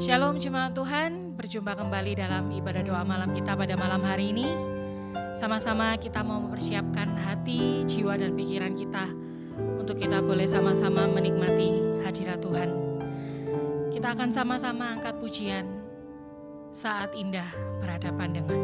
Shalom jemaat Tuhan, berjumpa kembali dalam ibadah doa malam kita pada malam hari ini. Sama-sama kita mau mempersiapkan hati, jiwa dan pikiran kita untuk kita boleh sama-sama menikmati hadirat Tuhan. Kita akan sama-sama angkat pujian Saat Indah Berhadapan Dengan.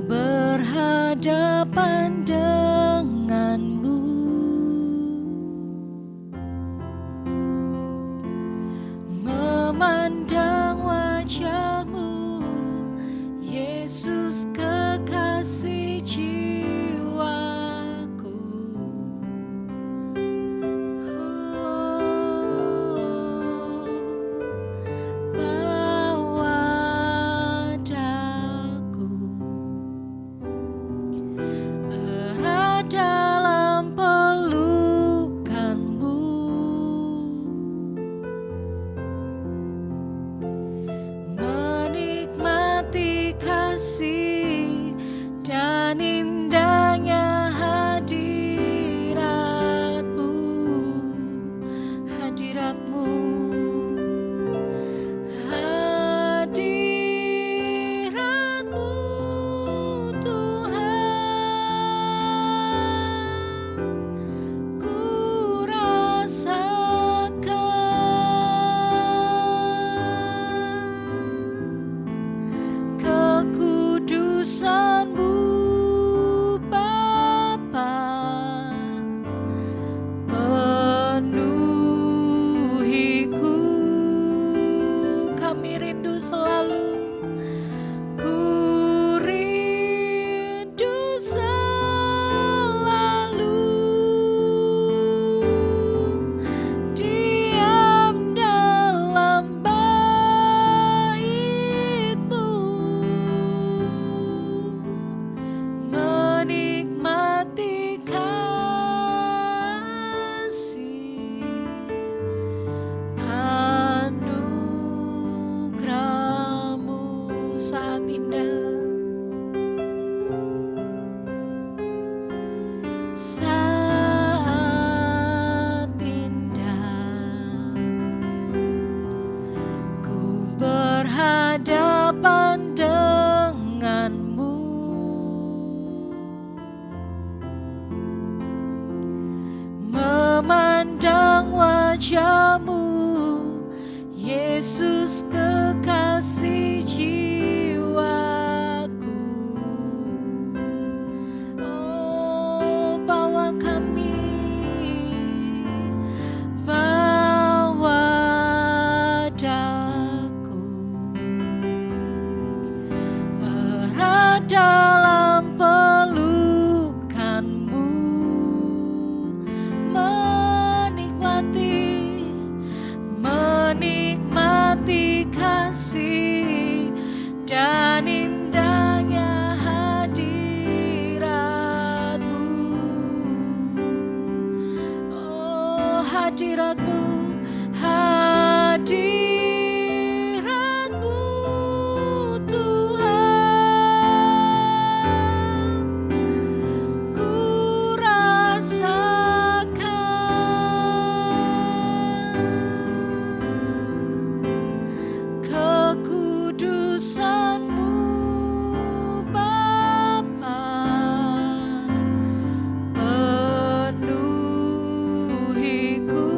Berhadapan denganmu, memandang wajahmu, Yesus kekasih jiwaku. Dalam pelukanmu, menikmati kasih dan indahnya hadiratmu, hadiratmu. Kekudusanmu Bapa penuhiku, kami rindu selalu, ku rindu selalu diam dalam bait-Mu, menikmati kasih anugerah-Mu. Saat indah, saat indah, ku berhadapan denganmu, memandang wajahmu, Yesus kekasih jiwaku. Oh, bawa kami, bawa daku, erat dalam pelukanmu, menikmati kasih dan indahnya hadiratmu. Oh, hadiratmu, hadiratmu Tuhan, ku rasakan kekudusanmu Bapa penuhiku,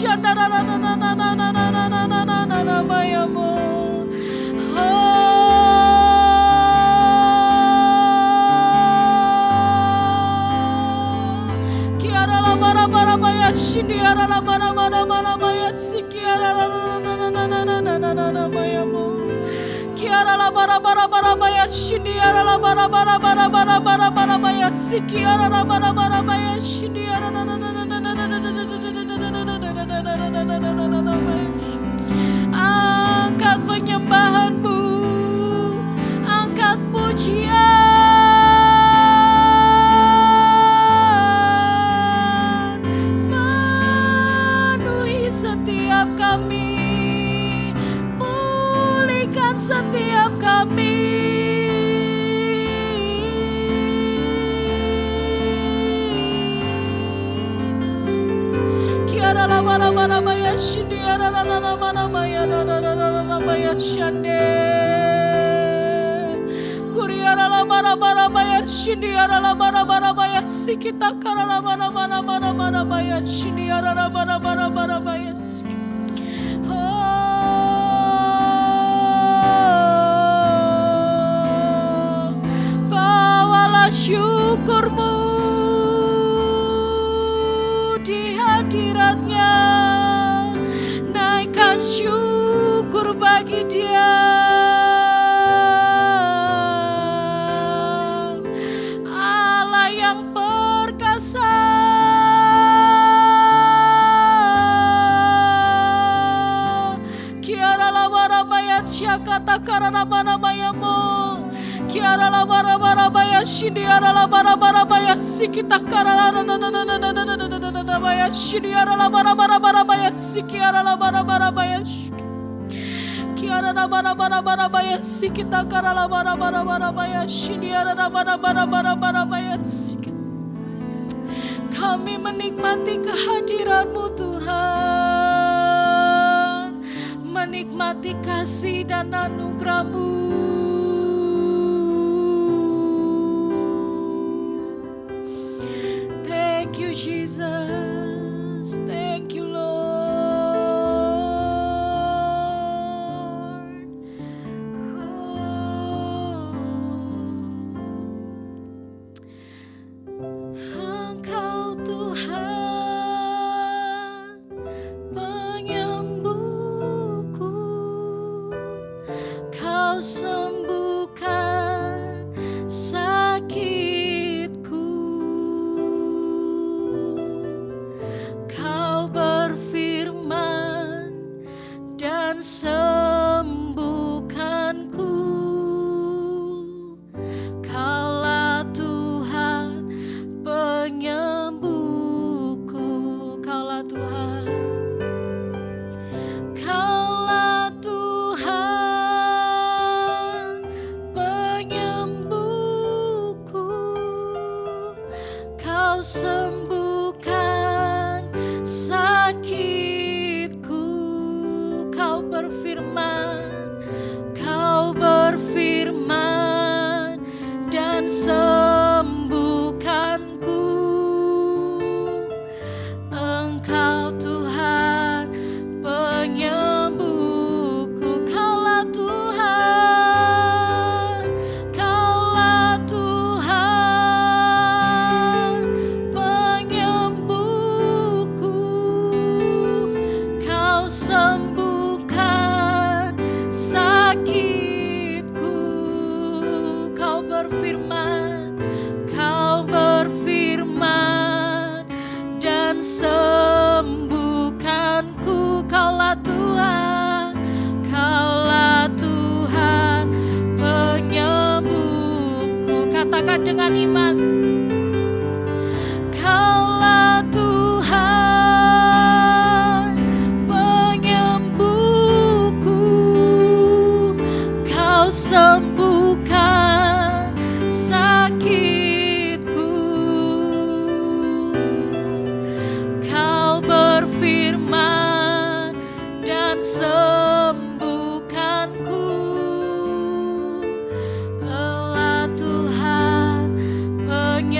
Kiara la bara bara bara baya shindiara la bara bara bara bara bara bara baya sikiara la bara bara baya shindiara na na na na na na na na. Angkat penyembahanmu, angkat pujian, penuhi setiap kami, pulihkan setiap kami. Kiara la bara bara baya shindiara na na na na maya na na na na na baya shande. Kuriara la bara bara baya shindiara la bara bara baya sikita kara la mana mana mana mana baya shindiara la bara bara bara baya. Bawalah syukurmu di hadiratnya, naikkan syukur bagi Dia. Allah yang perkasa, kiara la bara bayat syakata karana mana mayamu, kiara la bara bara bayat shindiara la bara bara bayat sikita karana na na na na na na na na bayat shindiara la bara bara bara bayat sikiara la bara bara bayat kiara la bara bara bara bayat sikita karana la bara bara bara bayat shindiara la bara bara bara bara bayat sikita. Kami menikmati kehadirat-Mu Tuhan, menikmati kasih dan anugerah-Mu. Thank you Jesus, thank you Lord. Engkau Tuhan penyembuhku, Kau sembuhkan sakitku, Kau berfirman dan sembuhkanku. Kaulah Tuhan penyembuhku, Kaulah Tuhan, Kaulah Tuhan penyembuhku, Kau sembuhkan sakitku, Kau berfirman dan sembuhkanku. Engkau Tuhan penyembuhku, Kaulah Tuhan, Kaulah Tuhan penyembuhku, Kau sembuhkan sakitku, Kau berfirman dan sembuhkanku. Kaulah Tuhan, Kaulah Tuhan penyembuhku. Katakan dengan iman, Kaulah Tuhan penyembuhku, Kau sembuhkan sakitku, Kau berfirman dan sembuhkanku. Allah Tuhan penyembuhku.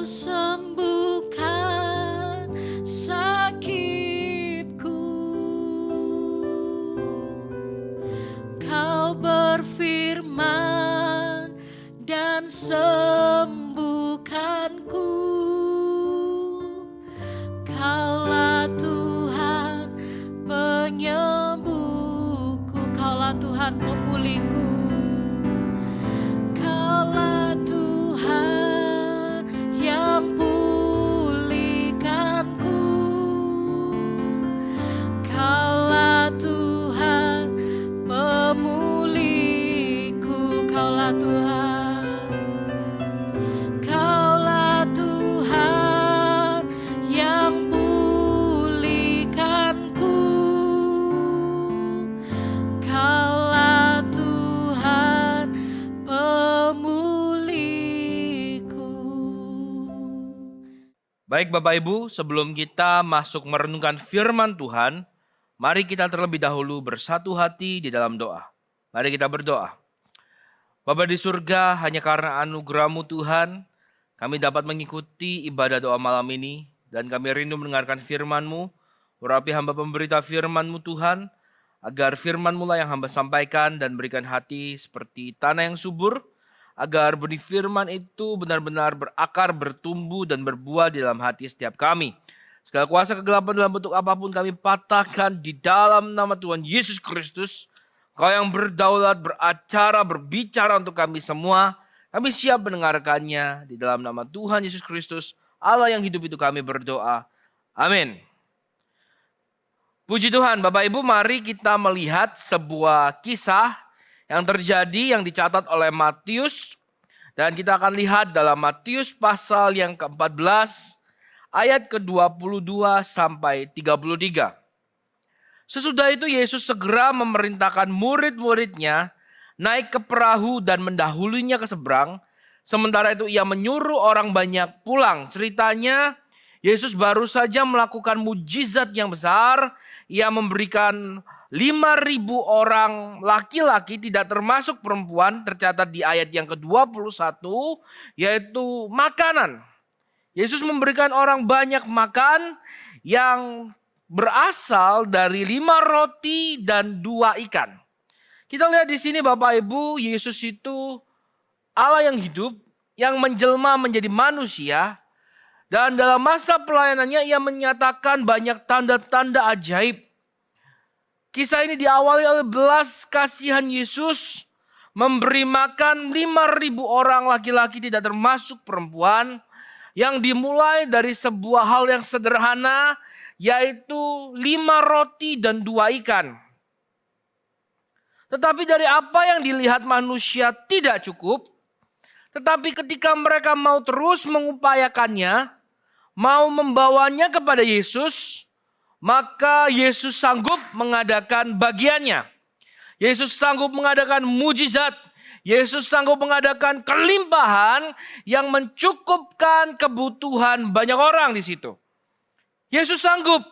sembuhkan sakitku. Kau berfirman dan sembuhkanku. Kaulah Tuhan penyembuhku, Kaulah Tuhan pemulihku. Kaulah Tuhan yang pulihkanku. Kaulah Tuhan pemulihku. Kaulah Tuhan. Kaulah Tuhan yang pulihkanku. Kaulah Tuhan pemulihku. Baik Bapak Ibu, sebelum kita masuk merenungkan firman Tuhan, mari kita terlebih dahulu bersatu hati di dalam doa. Mari kita berdoa. Bapa di surga, hanya karena anugerah-Mu Tuhan, kami dapat mengikuti ibadah doa malam ini, dan kami rindu mendengarkan firman-Mu. Urapi hamba pemberita firman-Mu Tuhan, agar firman-Mu lah yang hamba sampaikan dan berikan hati seperti tanah yang subur, agar benih firman itu benar-benar berakar, bertumbuh, dan berbuah di dalam hati setiap kami. Segala kuasa kegelapan dalam bentuk apapun kami patahkan di dalam nama Tuhan Yesus Kristus. Kau yang berdaulat, beracara, berbicara untuk kami semua. Kami siap mendengarkannya di dalam nama Tuhan Yesus Kristus, Allah yang hidup itu kami berdoa. Amin. Puji Tuhan, Bapak Ibu, mari kita melihat sebuah kisah yang terjadi yang dicatat oleh Matius. Dan kita akan lihat dalam Matius pasal yang ke-14 ayat ke-22 sampai 33. Sesudah itu Yesus segera memerintahkan murid-muridnya naik ke perahu dan mendahulunya ke seberang. Sementara itu ia menyuruh orang banyak pulang. Ceritanya Yesus baru saja melakukan mujizat yang besar. Ia memberikan 5.000 orang laki-laki, tidak termasuk perempuan, tercatat di ayat yang ke-21, yaitu makanan. Yesus memberikan orang banyak makan yang berasal dari 5 roti dan 2 ikan. Kita lihat di sini Bapak Ibu, Yesus itu Allah yang hidup, yang menjelma menjadi manusia. Dan dalam masa pelayanannya ia menyatakan banyak tanda-tanda ajaib. Kisah ini diawali oleh belas kasihan Yesus memberi makan 5.000 orang laki-laki tidak termasuk perempuan. Yang dimulai dari sebuah hal yang sederhana, yaitu 5 roti dan 2 ikan. Tetapi dari apa yang dilihat manusia tidak cukup. Tetapi ketika mereka mau terus mengupayakannya, mau membawanya kepada Yesus, maka Yesus sanggup mengadakan bagiannya. Yesus sanggup mengadakan mujizat. Yesus sanggup mengadakan kelimpahan yang mencukupkan kebutuhan banyak orang di situ. Yesus sanggup.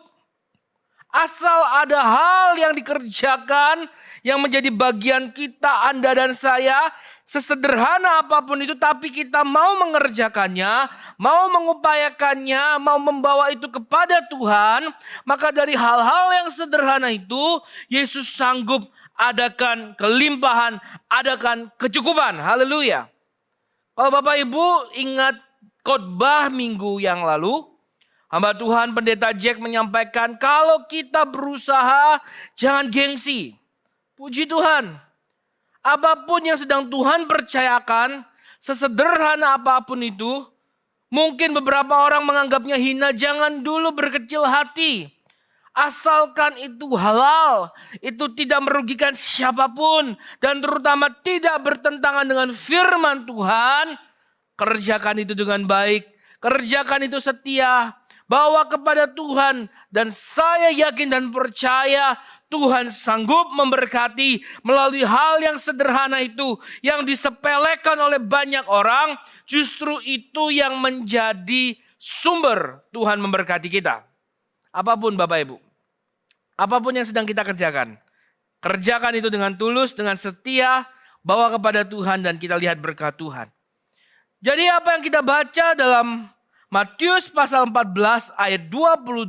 Asal ada hal yang dikerjakan yang menjadi bagian kita, Anda dan saya, sesederhana apapun itu, tapi kita mau mengerjakannya, mau mengupayakannya, mau membawa itu kepada Tuhan, maka dari hal-hal yang sederhana itu, Yesus sanggup adakan kelimpahan, adakan kecukupan. Haleluya. Kalau Bapak Ibu ingat khotbah minggu yang lalu, hamba Tuhan Pendeta Jack menyampaikan kalau kita berusaha jangan gengsi. Puji Tuhan. Apapun yang sedang Tuhan percayakan, sesederhana apapun itu, mungkin beberapa orang menganggapnya hina, jangan dulu berkecil hati. Asalkan itu halal, itu tidak merugikan siapapun, dan terutama tidak bertentangan dengan firman Tuhan, kerjakan itu dengan baik, kerjakan itu setia, bawa kepada Tuhan, dan saya yakin dan percaya Tuhan sanggup memberkati melalui hal yang sederhana itu, yang disepelekan oleh banyak orang, justru itu yang menjadi sumber Tuhan memberkati kita. Apapun Bapak Ibu, apapun yang sedang kita kerjakan, kerjakan itu dengan tulus, dengan setia, bawa kepada Tuhan dan kita lihat berkat Tuhan. Jadi apa yang kita baca dalam Matius pasal 14 ayat 22.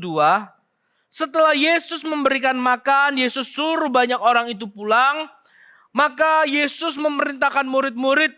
Setelah Yesus memberikan makan, Yesus suruh banyak orang itu pulang. Maka Yesus memerintahkan murid-murid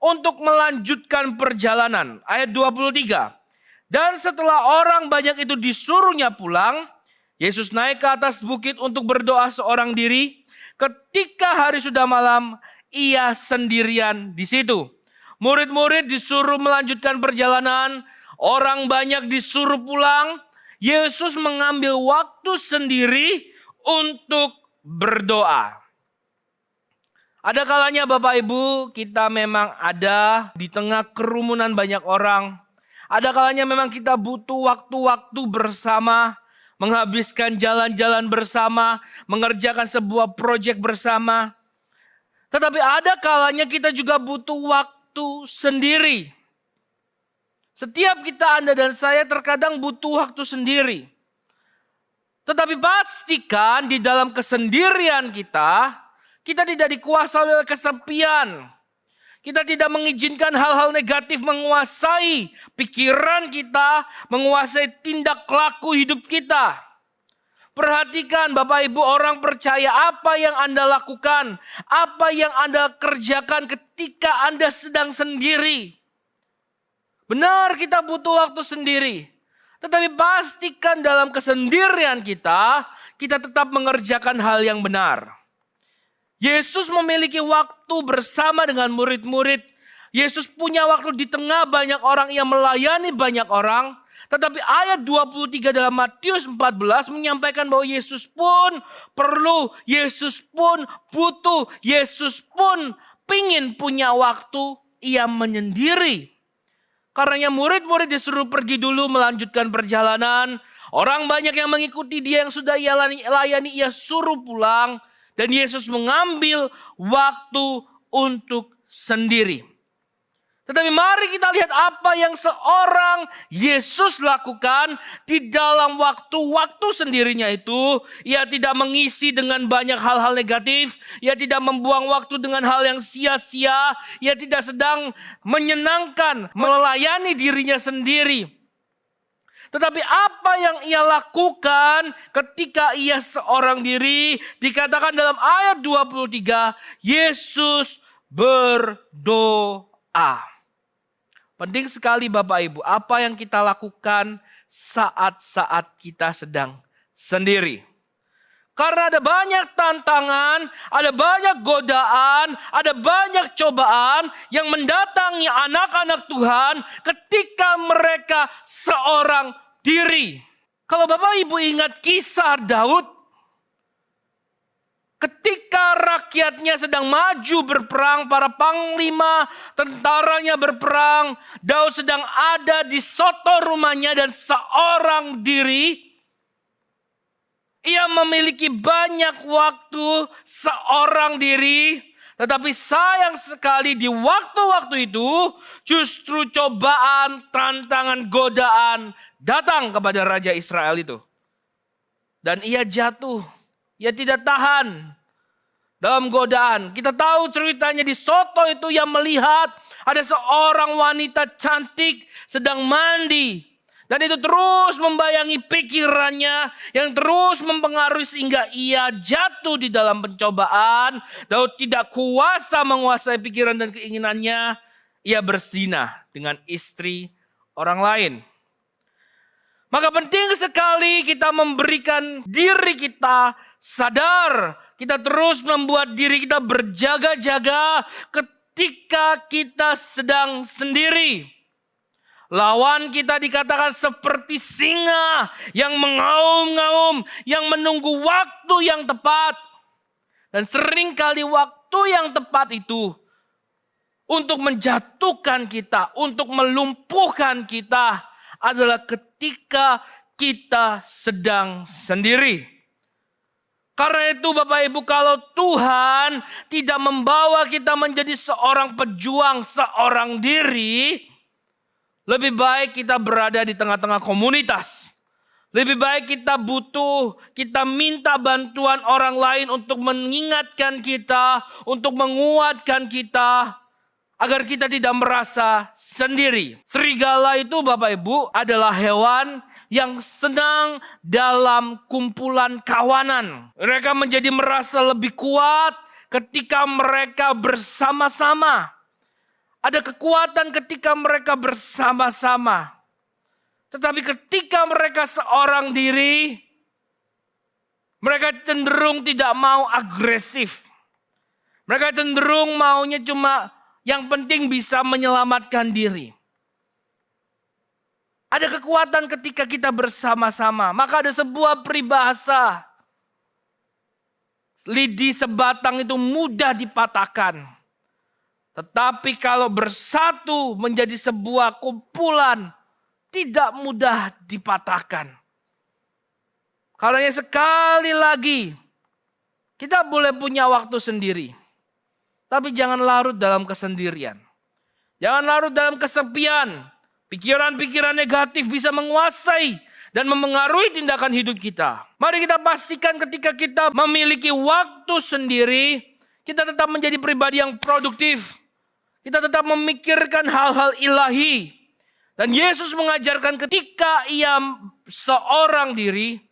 untuk melanjutkan perjalanan. Ayat 23. Dan setelah orang banyak itu disuruhnya pulang, Yesus naik ke atas bukit untuk berdoa seorang diri. Ketika hari sudah malam, ia sendirian di situ. Murid-murid disuruh melanjutkan perjalanan, orang banyak disuruh pulang. Yesus mengambil waktu sendiri untuk berdoa. Ada kalanya Bapak Ibu, kita memang ada di tengah kerumunan banyak orang. Ada kalanya memang kita butuh waktu-waktu bersama, menghabiskan jalan-jalan bersama, mengerjakan sebuah proyek bersama. Tetapi ada kalanya kita juga butuh waktu sendiri. Setiap kita, Anda dan saya terkadang butuh waktu sendiri. Tetapi pastikan di dalam kesendirian kita tidak dikuasai oleh kesepian. Kita tidak mengizinkan hal-hal negatif menguasai pikiran kita, menguasai tindak laku hidup kita. Perhatikan Bapak Ibu, orang percaya apa yang Anda lakukan, apa yang Anda kerjakan ketika Anda sedang sendiri. Benar, kita butuh waktu sendiri. Tetapi pastikan dalam kesendirian kita tetap mengerjakan hal yang benar. Yesus memiliki waktu bersama dengan murid-murid. Yesus punya waktu di tengah banyak orang yang melayani banyak orang. Tetapi ayat 23 dalam Matius 14 menyampaikan bahwa Yesus pun perlu, Yesus pun butuh, Yesus pun pingin punya waktu ia menyendiri. Karenanya murid-murid disuruh pergi dulu melanjutkan perjalanan. Orang banyak yang mengikuti dia yang sudah ia layani, ia suruh pulang. Dan Yesus mengambil waktu untuk sendiri. Tetapi mari kita lihat apa yang seorang Yesus lakukan di dalam waktu-waktu sendirinya itu. Ia tidak mengisi dengan banyak hal-hal negatif. Ia tidak membuang waktu dengan hal yang sia-sia. Ia tidak sedang menyenangkan, melayani dirinya sendiri. Tetapi apa yang ia lakukan ketika ia seorang diri, dikatakan dalam ayat 23, Yesus berdoa. Penting sekali Bapak Ibu, apa yang kita lakukan saat-saat kita sedang sendiri. Karena ada banyak tantangan, ada banyak godaan, ada banyak cobaan yang mendatangi anak-anak Tuhan ketika mereka seorang diri. Kalau Bapak Ibu ingat kisah Daud, ketika rakyatnya sedang maju berperang, para panglima tentaranya berperang, Daud sedang ada di soto rumahnya dan seorang diri. Ia memiliki banyak waktu seorang diri. Tetapi sayang sekali di waktu-waktu itu justru cobaan, tantangan, godaan datang kepada Raja Israel itu. Dan ia jatuh. Ia tidak tahan dalam godaan. Kita tahu ceritanya di soto itu yang melihat ada seorang wanita cantik sedang mandi. Dan itu terus membayangi pikirannya yang terus mempengaruhi sehingga ia jatuh di dalam pencobaan. Daud tidak kuasa menguasai pikiran dan keinginannya. Ia berzina dengan istri orang lain. Maka penting sekali kita memberikan diri kita sadar, kita terus membuat diri kita berjaga-jaga ketika kita sedang sendiri. Lawan kita dikatakan seperti singa yang mengaum-ngaum, yang menunggu waktu yang tepat. Dan seringkali waktu yang tepat itu untuk menjatuhkan kita, untuk melumpuhkan kita adalah ketika kita sedang sendiri. Karena itu Bapak Ibu, kalau Tuhan tidak membawa kita menjadi seorang pejuang, seorang diri, lebih baik kita berada di tengah-tengah komunitas. Lebih baik kita minta bantuan orang lain untuk mengingatkan kita, untuk menguatkan kita. agar kita tidak merasa sendiri. Serigala itu Bapak Ibu adalah hewan yang senang dalam kumpulan kawanan. Mereka menjadi merasa lebih kuat ketika mereka bersama-sama. Ada kekuatan ketika mereka bersama-sama. Tetapi ketika mereka seorang diri, mereka cenderung tidak mau agresif. Mereka cenderung maunya cuma yang penting bisa menyelamatkan diri. Ada kekuatan ketika kita bersama-sama. Maka ada sebuah peribahasa. Lidi sebatang itu mudah dipatahkan. Tetapi kalau bersatu menjadi sebuah kumpulan, tidak mudah dipatahkan. Karena sekali lagi, kita boleh punya waktu sendiri. Tapi jangan larut dalam kesendirian. Jangan larut dalam kesepian. Pikiran-pikiran negatif bisa menguasai dan memengaruhi tindakan hidup kita. Mari kita pastikan ketika kita memiliki waktu sendiri, kita tetap menjadi pribadi yang produktif. Kita tetap memikirkan hal-hal ilahi. Dan Yesus mengajarkan ketika ia seorang diri,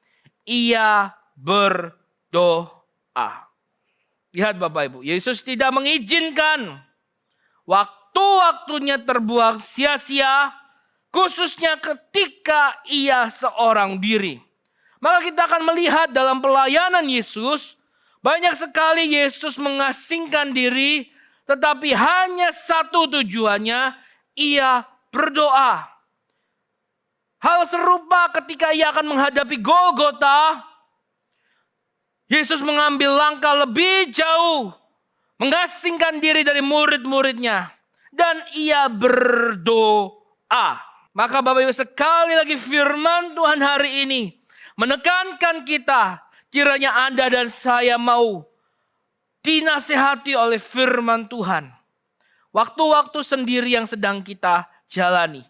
ia berdoa. Lihat Bapak Ibu, Yesus tidak mengizinkan waktu-waktunya terbuang sia-sia, khususnya ketika ia seorang diri. Maka kita akan melihat dalam pelayanan Yesus, banyak sekali Yesus mengasingkan diri, tetapi hanya satu tujuannya, ia berdoa. Hal serupa ketika ia akan menghadapi Golgota, Yesus mengambil langkah lebih jauh, mengasingkan diri dari murid-muridnya, dan ia berdoa. Maka Bapak Ibu, sekali lagi firman Tuhan hari ini menekankan kita, kiranya Anda dan saya mau dinasehati oleh firman Tuhan. Waktu-waktu sendiri yang sedang kita jalani,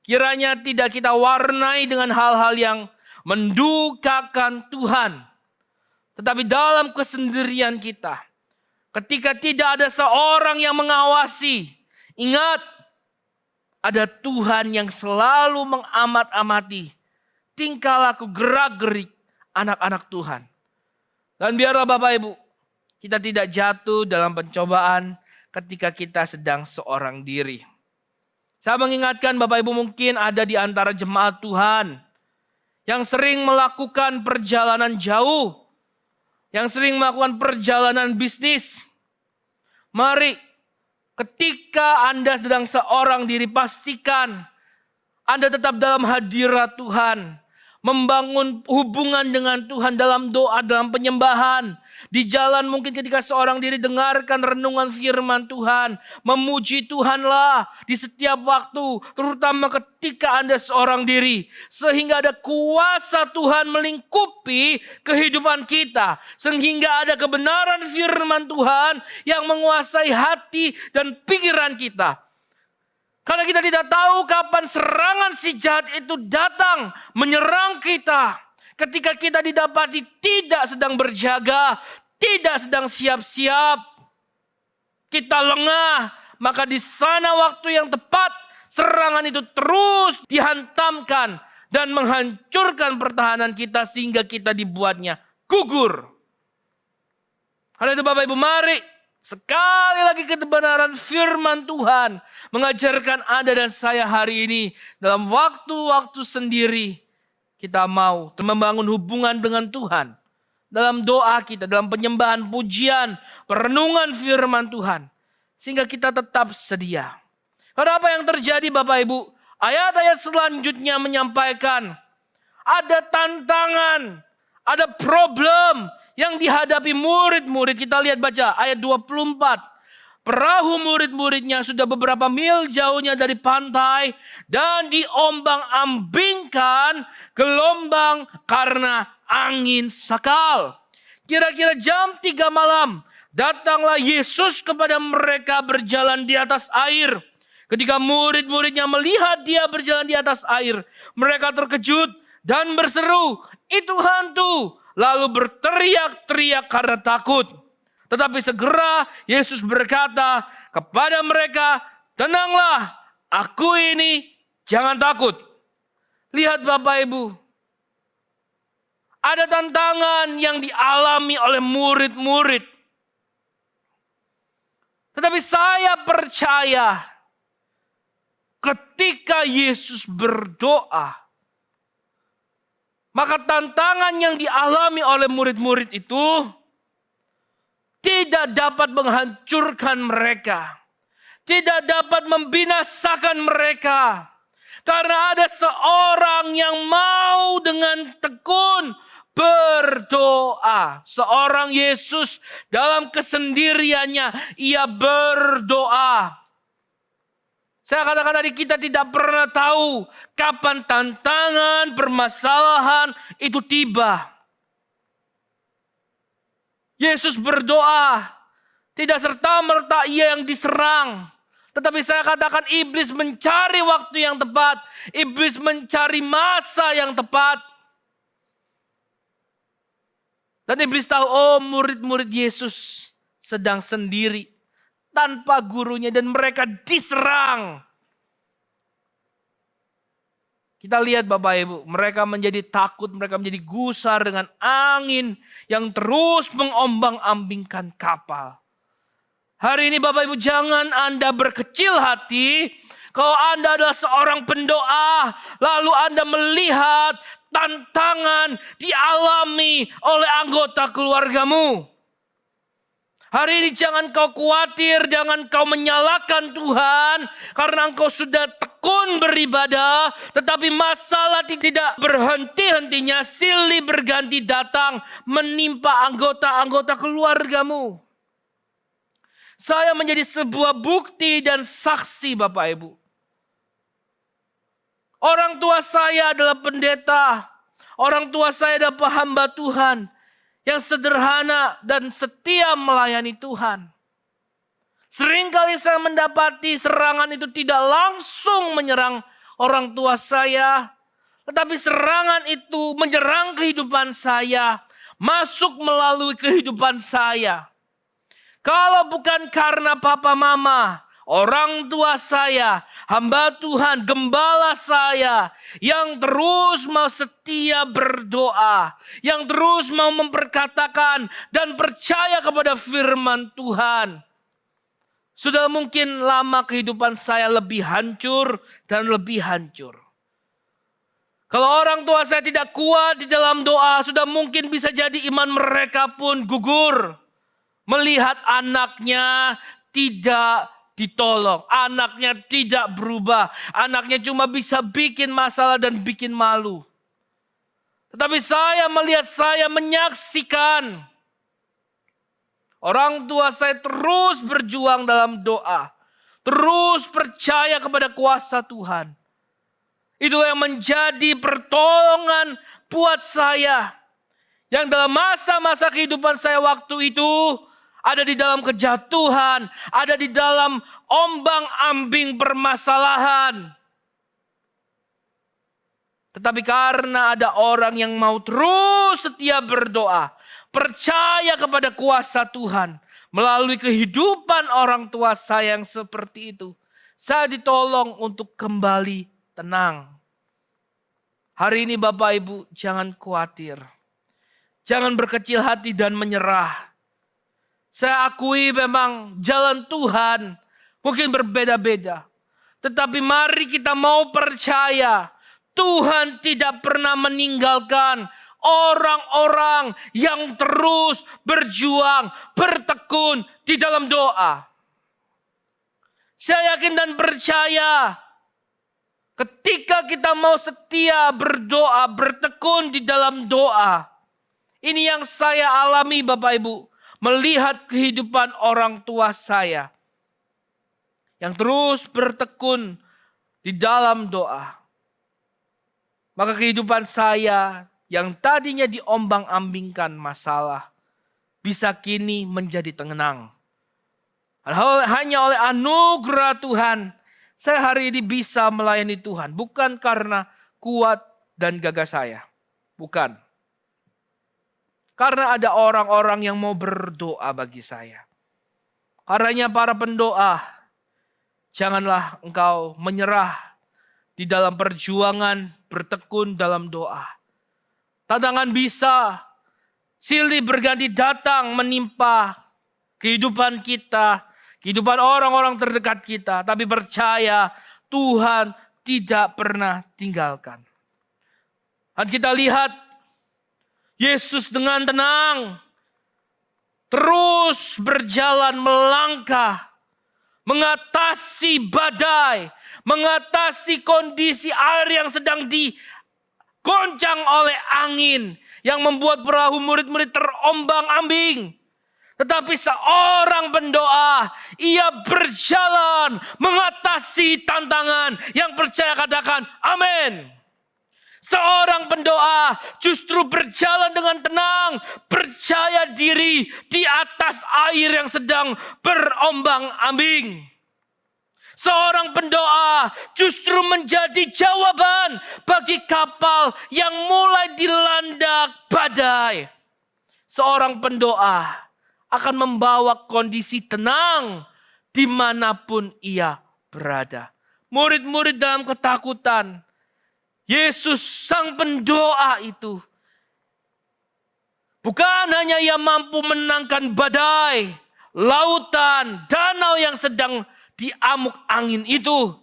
kiranya tidak kita warnai dengan hal-hal yang mendukakan Tuhan. Tetapi dalam kesendirian kita, ketika tidak ada seorang yang mengawasi, ingat, ada Tuhan yang selalu mengamat-amati tingkah laku gerak-gerik anak-anak Tuhan. Dan biarlah Bapak Ibu, kita tidak jatuh dalam pencobaan ketika kita sedang seorang diri. Saya mengingatkan Bapak Ibu, mungkin ada di antara jemaat Tuhan yang sering melakukan perjalanan jauh, yang sering melakukan perjalanan bisnis. Mari, ketika Anda sedang seorang diri, pastikan Anda tetap dalam hadirat Tuhan. Membangun hubungan dengan Tuhan dalam doa, dalam penyembahan. Di jalan mungkin ketika seorang diri dengarkan renungan firman Tuhan. Memuji Tuhanlah di setiap waktu. Terutama ketika Anda seorang diri. Sehingga ada kuasa Tuhan melingkupi kehidupan kita. Sehingga ada kebenaran firman Tuhan yang menguasai hati dan pikiran kita. Karena kita tidak tahu kapan serangan si jahat itu datang menyerang kita. Ketika kita didapati tidak sedang berjaga, tidak sedang siap-siap, kita lengah, maka di sana waktu yang tepat serangan itu terus dihantamkan dan menghancurkan pertahanan kita sehingga kita dibuatnya gugur. Karena itu Bapak Ibu, mari sekali lagi kebenaran firman Tuhan mengajarkan Anda dan saya hari ini dalam waktu-waktu sendiri kita mau membangun hubungan dengan Tuhan. Dalam doa kita, dalam penyembahan, pujian, perenungan firman Tuhan. Sehingga kita tetap sedia. Karena apa yang terjadi Bapak Ibu? Ayat-ayat selanjutnya menyampaikan ada tantangan, ada problem yang dihadapi murid-murid. Kita lihat baca ayat 24. Perahu murid-muridnya sudah beberapa mil jauhnya dari pantai dan diombang-ambingkan gelombang karena angin sakal. Kira-kira jam 3 malam datanglah Yesus kepada mereka berjalan di atas air. Ketika murid-muridnya melihat dia berjalan di atas air, mereka terkejut dan berseru, "Itu hantu!" Lalu berteriak-teriak karena takut. Tetapi segera Yesus berkata, kepada mereka, tenanglah, aku ini, jangan takut. Lihat Bapak Ibu, ada tantangan yang dialami oleh murid-murid. Tetapi saya percaya ketika Yesus berdoa, maka tantangan yang dialami oleh murid-murid itu tidak dapat menghancurkan mereka. Tidak dapat membinasakan mereka. Karena ada seorang yang mau dengan tekun berdoa. Seorang Yesus dalam kesendiriannya, ia berdoa. Saya katakan tadi, kita tidak pernah tahu kapan tantangan, permasalahan itu tiba. Yesus berdoa, tidak serta-merta ia yang diserang. Tetapi saya katakan iblis mencari waktu yang tepat. Iblis mencari masa yang tepat. Dan iblis tahu, oh murid-murid Yesus sedang sendiri. Tanpa gurunya dan mereka diserang. Kita lihat Bapak Ibu, mereka menjadi takut, mereka menjadi gusar dengan angin yang terus mengombang-ambingkan kapal. Hari ini Bapak Ibu, jangan Anda berkecil hati. Kalau Anda adalah seorang pendoa, lalu Anda melihat tantangan dialami oleh anggota keluargamu. Hari ini jangan kau khawatir, jangan kau menyalahkan Tuhan karena engkau sudah tekun beribadah, tetapi masalah tidak berhenti-hentinya silih berganti datang menimpa anggota-anggota keluargamu. Saya menjadi sebuah bukti dan saksi Bapak Ibu. Orang tua saya adalah pendeta, orang tua saya adalah hamba Tuhan yang sederhana dan setia melayani Tuhan. Seringkali saya mendapati serangan itu tidak langsung menyerang orang tua saya, tetapi serangan itu menyerang kehidupan saya, masuk melalui kehidupan saya. Kalau bukan karena papa mama, orang tua saya, hamba Tuhan, gembala saya, yang terus mau setia berdoa, yang terus mau memperkatakan dan percaya kepada firman Tuhan. Sudah mungkin lama kehidupan saya lebih hancur dan lebih hancur. Kalau orang tua saya tidak kuat di dalam doa, sudah mungkin bisa jadi iman mereka pun gugur. Melihat anaknya tidak ditolong, anaknya tidak berubah, anaknya cuma bisa bikin masalah dan bikin malu. Tetapi saya melihat, saya menyaksikan orang tua saya terus berjuang dalam doa, terus percaya kepada kuasa Tuhan. Itu yang menjadi pertolongan buat saya, yang dalam masa-masa kehidupan saya waktu itu ada di dalam kejatuhan, ada di dalam ombang-ambing permasalahan. Tetapi karena ada orang yang mau terus setia berdoa, percaya kepada kuasa Tuhan, melalui kehidupan orang tua saya yang seperti itu, saya ditolong untuk kembali tenang. Hari ini Bapak Ibu, jangan khawatir. Jangan berkecil hati dan menyerah. Saya akui memang jalan Tuhan mungkin berbeda-beda. Tetapi mari kita mau percaya, Tuhan tidak pernah meninggalkan orang-orang yang terus berjuang, bertekun di dalam doa. Saya yakin dan percaya, ketika kita mau setia berdoa, bertekun di dalam doa, ini yang saya alami Bapak Ibu. Melihat kehidupan orang tua saya yang terus bertekun di dalam doa. Maka kehidupan saya yang tadinya diombang-ambingkan masalah bisa kini menjadi tenang. Hanya oleh anugerah Tuhan saya hari ini bisa melayani Tuhan. Bukan karena kuat dan gagah saya. Bukan. Karena ada orang-orang yang mau berdoa bagi saya. Karenanya para pendoa, janganlah engkau menyerah di dalam perjuangan bertekun dalam doa. Tantangan bisa silih berganti datang menimpa kehidupan kita, kehidupan orang-orang terdekat kita. Tapi percaya Tuhan tidak pernah tinggalkan. Dan kita lihat Yesus dengan tenang terus berjalan melangkah, mengatasi badai, mengatasi kondisi air yang sedang digoncang oleh angin, yang membuat perahu murid-murid terombang-ambing. Tetapi seorang pendoa, ia berjalan mengatasi tantangan. Yang percaya katakan amin. Seorang pendoa justru berjalan dengan tenang, percaya diri di atas air yang sedang berombang-ambing. Seorang pendoa justru menjadi jawaban bagi kapal yang mulai dilanda badai. Seorang pendoa akan membawa kondisi tenang dimanapun ia berada. Murid-murid dalam ketakutan, Yesus sang pendoa itu bukan hanya ia mampu menenangkan badai, lautan, danau yang sedang diamuk angin itu.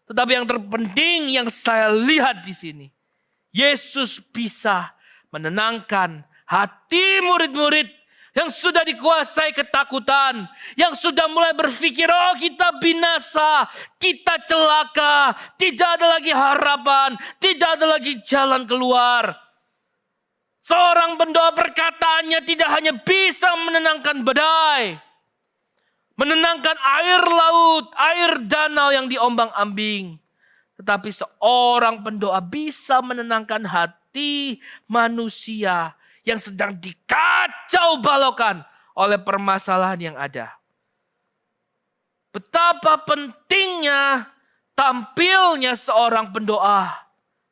Tetapi yang terpenting yang saya lihat di sini, Yesus bisa menenangkan hati murid-murid yang sudah dikuasai ketakutan, yang sudah mulai berpikir, oh kita binasa, kita celaka, tidak ada lagi harapan, tidak ada lagi jalan keluar. Seorang pendoa perkataannya tidak hanya bisa menenangkan badai, menenangkan air laut, air danau yang diombang-ambing. Tetapi seorang pendoa bisa menenangkan hati manusia yang sedang dikacau balaukan oleh permasalahan yang ada. Betapa pentingnya tampilnya seorang pendoa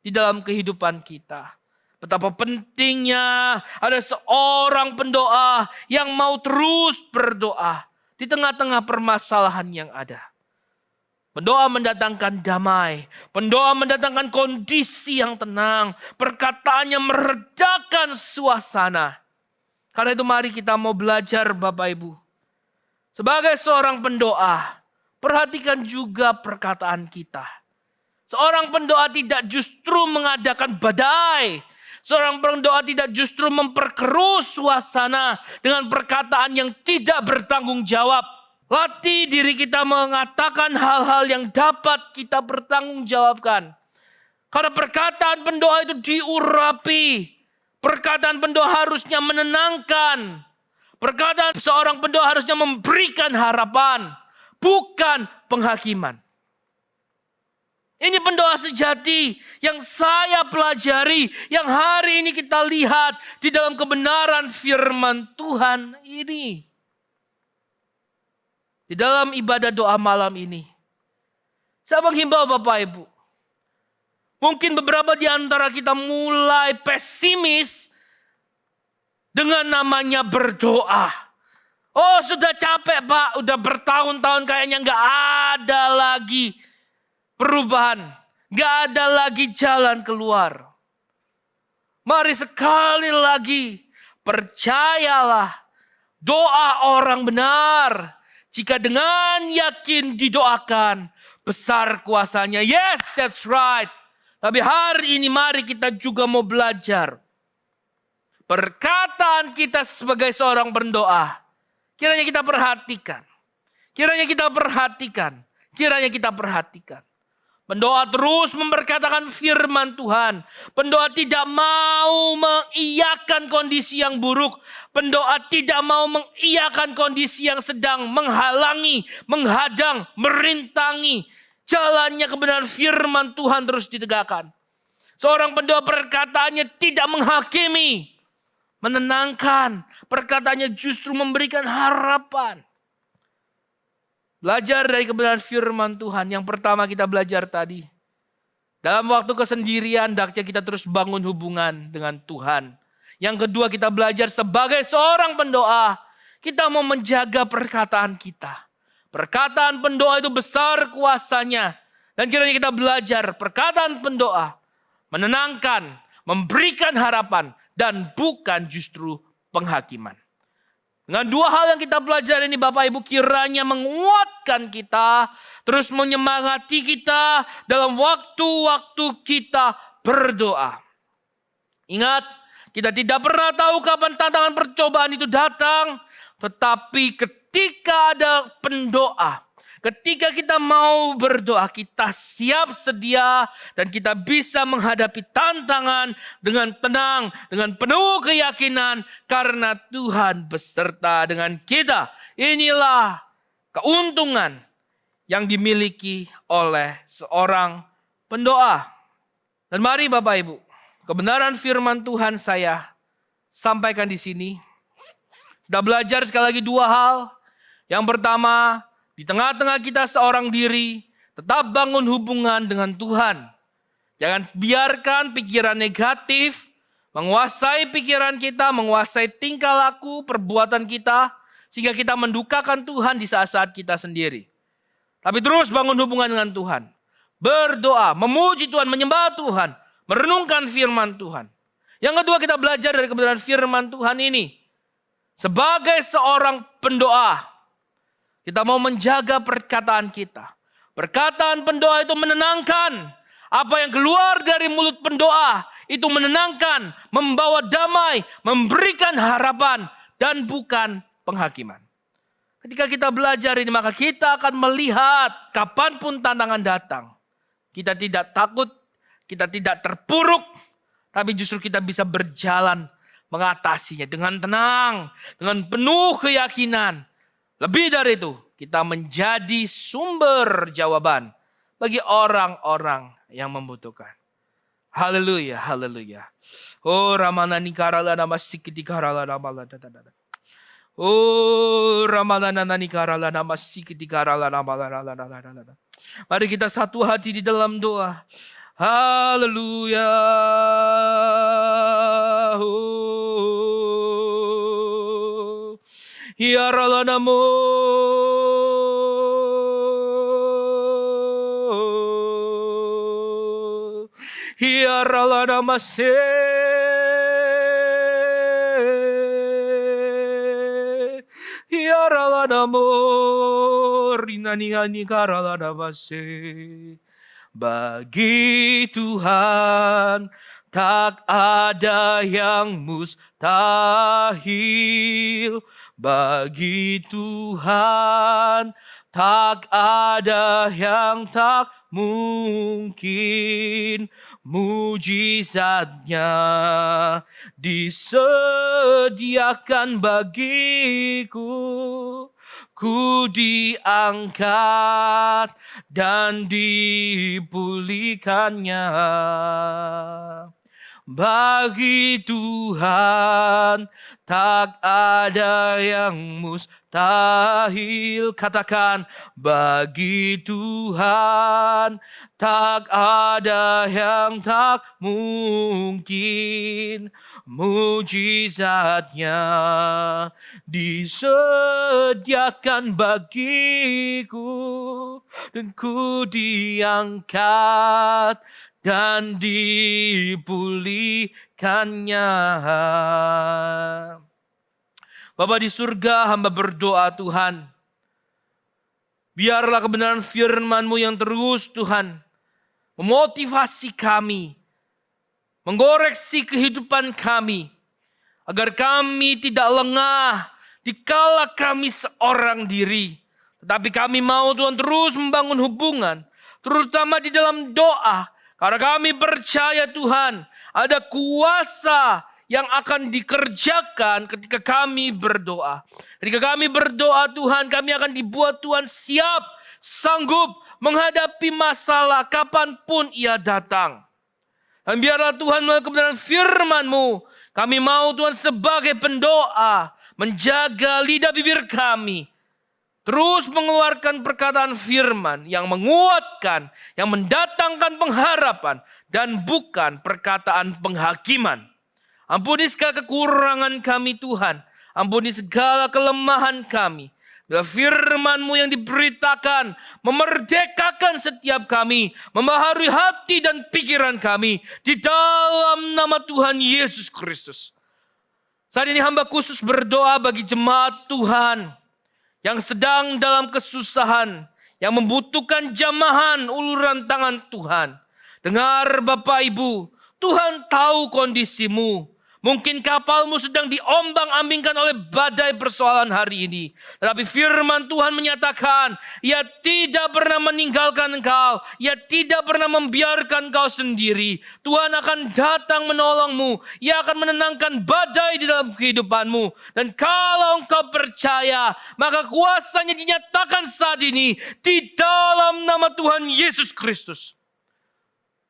di dalam kehidupan kita. Betapa pentingnya ada seorang pendoa yang mau terus berdoa di tengah-tengah permasalahan yang ada. Pendoa mendatangkan damai. Pendoa mendatangkan kondisi yang tenang. Perkataannya meredakan suasana. Karena itu mari kita mau belajar Bapak Ibu. Sebagai seorang pendoa, perhatikan juga perkataan kita. Seorang pendoa tidak justru mengadakan badai. Seorang pendoa tidak justru memperkeruh suasana dengan perkataan yang tidak bertanggung jawab. Latih diri kita mengatakan hal-hal yang dapat kita bertanggungjawabkan. Karena perkataan pendoa itu diurapi. Perkataan pendoa harusnya menenangkan. Perkataan seorang pendoa harusnya memberikan harapan. Bukan penghakiman. Ini pendoa sejati yang saya pelajari. Yang hari ini kita lihat di dalam kebenaran firman Tuhan ini. Di dalam ibadah doa malam ini, saya menghimbau Bapak Ibu. Mungkin beberapa di antara kita mulai pesimis dengan namanya berdoa. Oh sudah capek Pak, udah bertahun-tahun kayaknya gak ada lagi perubahan. Gak ada lagi jalan keluar. Mari sekali lagi, percayalah doa orang benar. Jika dengan yakin didoakan, besar kuasanya. Yes, that's right. Tapi hari ini mari kita juga mau belajar. Perkataan kita sebagai seorang pendoa. Kiranya kita perhatikan. Kiranya kita perhatikan. Kiranya kita perhatikan. Pendoa terus memperkatakan firman Tuhan. Pendoa tidak mau mengiyakan kondisi yang buruk. Pendoa tidak mau mengiyakan kondisi yang sedang menghalangi, menghadang, merintangi. Jalannya kebenaran firman Tuhan terus ditegakkan. Seorang pendoa perkataannya tidak menghakimi, menenangkan. Perkataannya justru memberikan harapan. Belajar dari kebenaran firman Tuhan. Yang pertama kita belajar tadi. Dalam waktu kesendirian, hendaknya kita terus bangun hubungan dengan Tuhan. Yang kedua kita belajar sebagai seorang pendoa. Kita mau menjaga perkataan kita. Perkataan pendoa itu besar kuasanya. Dan kiranya kita belajar perkataan pendoa menenangkan, memberikan harapan, dan bukan justru penghakiman. Dengan dua hal yang kita pelajari ini Bapak Ibu, kiranya menguatkan kita, terus menyemangati kita dalam waktu-waktu kita berdoa. Ingat, kita tidak pernah tahu kapan tantangan percobaan itu datang, tetapi ketika ada pendoa, ketika kita mau berdoa, kita siap sedia dan kita bisa menghadapi tantangan dengan tenang, dengan penuh keyakinan karena Tuhan beserta dengan kita. Inilah keuntungan yang dimiliki oleh seorang pendoa. Dan mari Bapak Ibu, kebenaran firman Tuhan saya sampaikan di sini. Kita belajar sekali lagi dua hal. Yang pertama, di tengah-tengah kita seorang diri, tetap bangun hubungan dengan Tuhan. Jangan biarkan pikiran negatif menguasai pikiran kita, menguasai tingkah laku, perbuatan kita, sehingga kita mendukakan Tuhan di saat-saat kita sendiri. Tapi terus bangun hubungan dengan Tuhan. Berdoa, memuji Tuhan, menyembah Tuhan, merenungkan firman Tuhan. Yang kedua, kita belajar dari kebenaran firman Tuhan ini. Sebagai seorang pendoa, kita mau menjaga perkataan kita. Perkataan pendoa itu menenangkan. Apa yang keluar dari mulut pendoa itu menenangkan, membawa damai, memberikan harapan, dan bukan penghakiman. Ketika kita belajar ini, maka kita akan melihat kapanpun tantangan datang. Kita tidak takut, kita tidak terpuruk, tapi justru kita bisa berjalan mengatasinya dengan tenang, dengan penuh keyakinan. Lebih dari itu, kita menjadi sumber jawaban bagi orang-orang yang membutuhkan. Haleluya, haleluya. Oh, Ramanani karalana masikiti karalana malada. Oh, Ramanani karalana masikiti karalana malada. Mari kita satu hati di dalam doa. Haleluya. Ya Ralanamo, Ya Ralanamase, Ya Ralanamo, Rinani Karalanamase. Bagi Tuhan tak ada yang mustahil. Bagi Tuhan tak ada yang tak mungkin. Mujizatnya disediakan bagiku. Ku diangkat dan dipulihkannya. Bagi Tuhan tak ada yang mustahil. Katakan, bagi Tuhan tak ada yang tak mungkin. Mujizatnya disediakan bagiku. Dan ku diangkat dan dipulihkannya. Bapa di surga, hamba berdoa Tuhan. Biarlah kebenaran firman-Mu yang terus Tuhan memotivasi kami, menggoreksi kehidupan kami, agar kami tidak lengah dikala kami seorang diri. Tetapi kami mau Tuhan terus membangun hubungan, terutama di dalam doa. Karena kami percaya Tuhan, ada kuasa yang akan dikerjakan ketika kami berdoa. Ketika kami berdoa Tuhan, kami akan dibuat Tuhan siap, sanggup menghadapi masalah kapanpun ia datang. Dan biarlah Tuhan melalui kebenaran firman-Mu, kami mau Tuhan sebagai pendoa, menjaga lidah bibir kami, terus mengeluarkan perkataan firman yang menguatkan, yang mendatangkan pengharapan, dan bukan perkataan penghakiman. Ampuni segala kekurangan kami Tuhan. Ampuni segala kelemahan kami. Bila firman-Mu yang diberitakan memerdekakan setiap kami, membaharui hati dan pikiran kami di dalam nama Tuhan Yesus Kristus. Saat ini hamba khusus berdoa bagi jemaat Tuhan yang sedang dalam kesusahan, yang membutuhkan jamahan uluran tangan Tuhan. Dengar Bapak Ibu, Tuhan tahu kondisimu. Mungkin kapalmu sedang diombang-ambingkan oleh badai persoalan hari ini. Tetapi firman Tuhan menyatakan, Ia tidak pernah meninggalkan engkau. Ia tidak pernah membiarkan engkau sendiri. Tuhan akan datang menolongmu. Ia akan menenangkan badai di dalam kehidupanmu. Dan kalau engkau percaya, maka kuasanya dinyatakan saat ini di dalam nama Tuhan Yesus Kristus.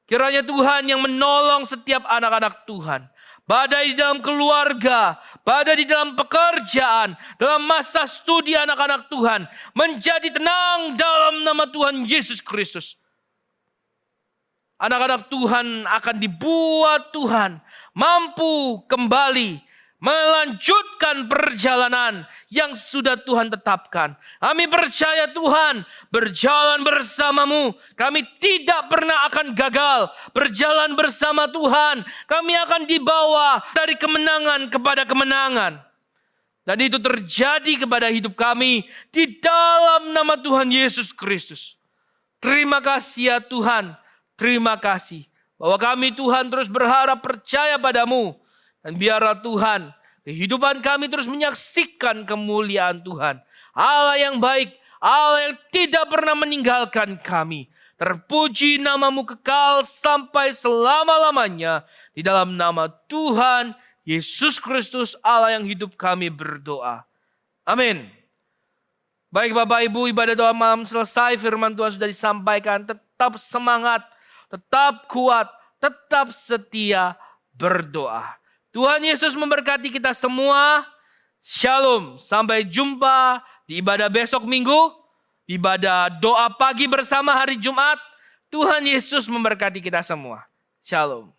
Kiranya Tuhan yang menolong setiap anak-anak Tuhan. Badai di dalam keluarga, badai di dalam pekerjaan, dalam masa studi anak-anak Tuhan, menjadi tenang dalam nama Tuhan Yesus Kristus. Anak-anak Tuhan akan dibuat Tuhan mampu kembali melanjutkan perjalanan yang sudah Tuhan tetapkan. Kami percaya Tuhan berjalan bersamamu. Kami tidak pernah akan gagal berjalan bersama Tuhan. Kami akan dibawa dari kemenangan kepada kemenangan. Dan itu terjadi kepada hidup kami di dalam nama Tuhan Yesus Kristus. Terima kasih ya Tuhan. Terima kasih bahwa kami Tuhan terus berharap percaya padamu. Dan biarlah Tuhan, kehidupan kami terus menyaksikan kemuliaan Tuhan. Allah yang baik, Allah yang tidak pernah meninggalkan kami. Terpuji namamu kekal sampai selama-lamanya. Di dalam nama Tuhan Yesus Kristus Allah yang hidup kami berdoa. Amin. Baik Bapak Ibu, ibadah doa malam selesai. Firman Tuhan sudah disampaikan. Tetap semangat, tetap kuat, tetap setia berdoa. Tuhan Yesus memberkati kita semua. Shalom. Sampai jumpa di ibadah besok minggu. Ibadah doa pagi bersama hari Jumat. Tuhan Yesus memberkati kita semua. Shalom.